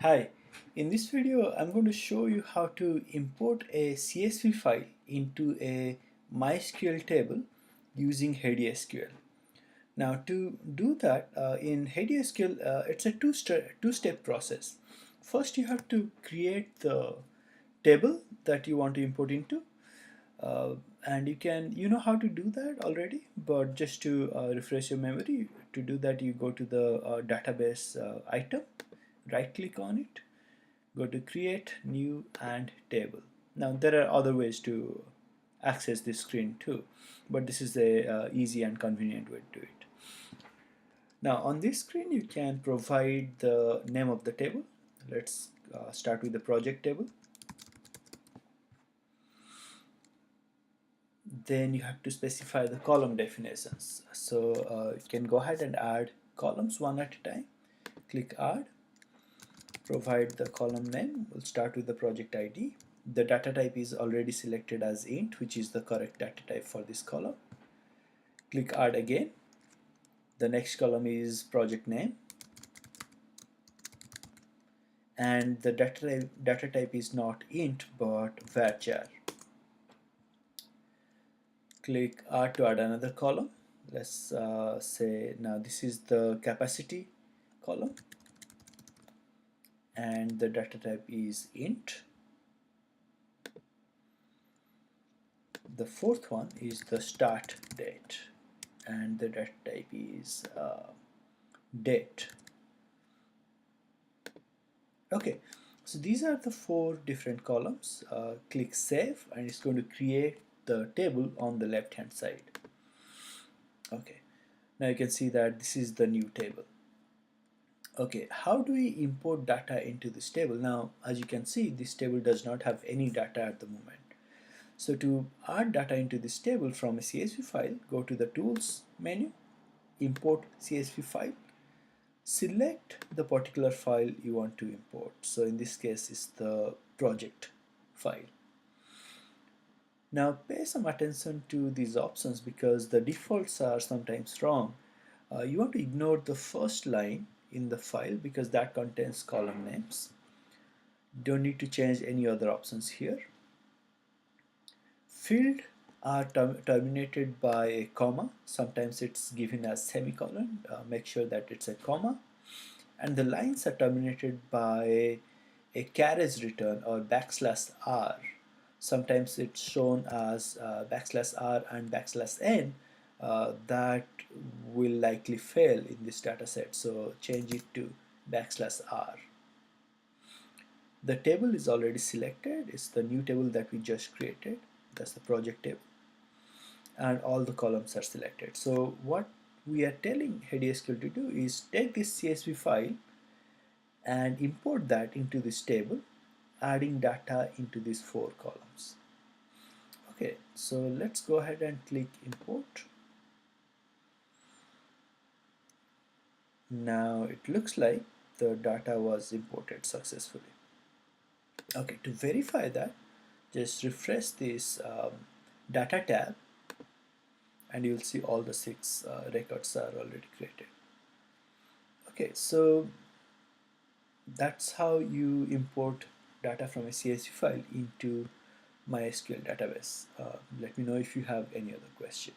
Hi, in this video I'm going to show you how to import a CSV file into a MySQL table using HeidiSQL. Now to do that in HeidiSQL it's a two-step process. First you have to create the table that you want to import into uh, and you know how to do that already, but just to refresh your memory, to do that you go to the database item, right click on it, go to create new and table. Now there are other ways to access this screen too, but this is the easy and convenient way to do it. Now on this screen you can provide the name of the table. Let's start with the project table. Then you have to specify the column definitions, so you can go ahead and add columns one at a time. Click add, provide the column name. We'll start with the project ID. The data type is already selected as int, which is the correct data type for this column. Click add again. The next column is project name, and the data type is not int but varchar. Click add to add another column. Let's say now this is the capacity column and the data type is int. The fourth one is the start date and the data type is date. Okay, so these are the four different columns. Click save and it's going to create the table on the left hand side. Okay, now you can see that this is the new table. Okay, how do we import data into this table? Now as you can see, this table does not have any data at the moment. So to add data into this table from a CSV file, go to the tools menu, import CSV file, select the particular file you want to import. So in this case it's the project file. Now pay some attention to these options because the defaults are sometimes wrong. You want to ignore the first line in the file because that contains column names. Don't need to change any other options here. Field are terminated by a comma. Sometimes it's given as semicolon. Make sure that it's a comma. And the lines are terminated by a carriage return or \r. Sometimes it's shown as \r and \n. That will likely fail in this data set, so change it to \r. The table is already selected. It's the new table that we just created. That's the project table, and all the columns are selected. So what we are telling HeidiSQL to do is take this CSV file and import that into this table, adding data into these four columns. Okay, so let's go ahead and click import. Now it looks like the data was imported successfully. Okay, to verify that, just refresh this data tab and you'll see all the six records are already created. Okay, so that's how you import data from a CSV file into MySQL database. Let me know if you have any other question.